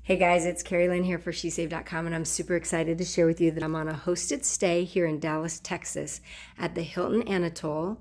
Hey guys, it's Carrie Lynn here for SheSave.com, and I'm super excited to share with you that I'm on a hosted stay here in Dallas, Texas at the Hilton Anatole.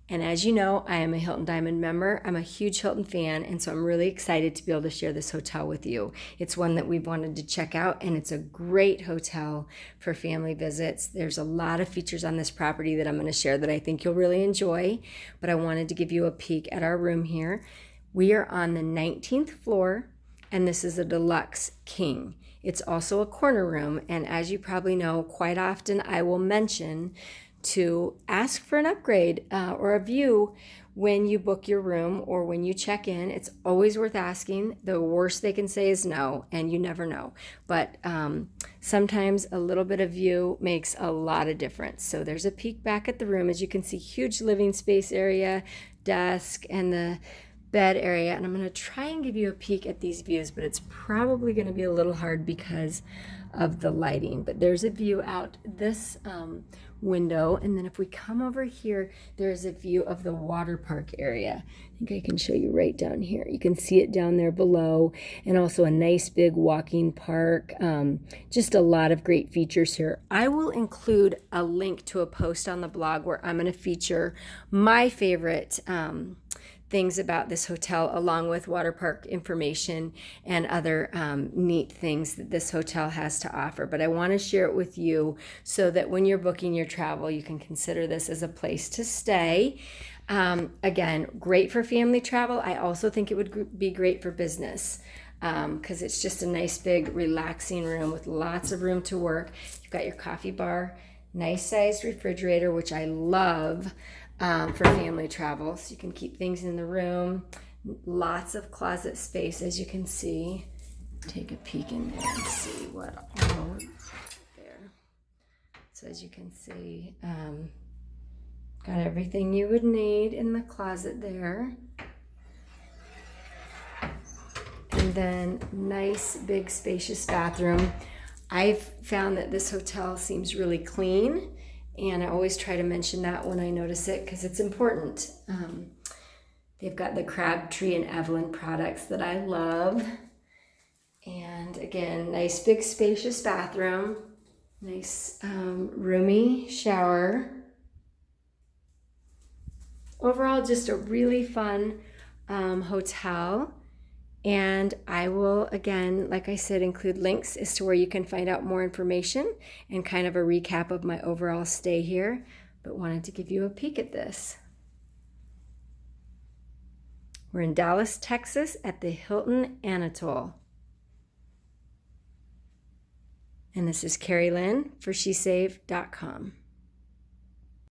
And as you know, I am a Hilton Diamond member. I'm a huge Hilton fan, and so I'm really excited to be able to share this hotel with you. It's one that we've wanted to check out, and it's a great hotel for family visits. There's a lot of features on this property that I'm going to share that I think you'll really enjoy, but I wanted to give you a peek at our room here. We are on the 19th floor, and this is a deluxe king. It's also a corner room, and as you probably know, quite often I will mention to ask for an upgrade or a view when you book your room or when you check in. It's always worth asking. The worst they can say is no, and you never know. But sometimes a little bit of view makes a lot of difference. So there's a peek back at the room. As you can see, huge living space area, desk, and the bed area. And I'm going to try and give you a peek at these views, but it's probably going to be a little hard because of the lighting. But there's a view out this window, and then if we come over here, there's a view of the water park area. I think I can show you right down here. You can see it down there below, and also a nice big walking park. Just a lot of great features here. I will include a link to a post on the blog where I'm going to feature my favorite things about this hotel, along with water park information and other neat things that this hotel has to offer. But I want to share it with you so that when you're booking your travel, you can consider this as a place to stay. Again, great for family travel. I also think it would be great for business because it's just a nice big relaxing room with lots of room to work. You've got your coffee bar, nice sized refrigerator, which I love. For family travel, so you can keep things in the room. Lots of closet space, as you can see. Take a peek in there and see what all is there. So as you can see, got everything you would need in the closet there. And then nice, big, spacious bathroom. I've found that this hotel seems really clean, and I always try to mention that when I notice it because it's important. They've got the Crabtree and Evelyn products that I love. And again, nice big spacious bathroom. Nice roomy shower. Overall, just a really fun hotel. And I will, again, like I said, include links as to where you can find out more information and kind of a recap of my overall stay here, but wanted to give you a peek at this. We're in Dallas, Texas at the Hilton Anatole. And this is Carrie Lynn for SheSave.com.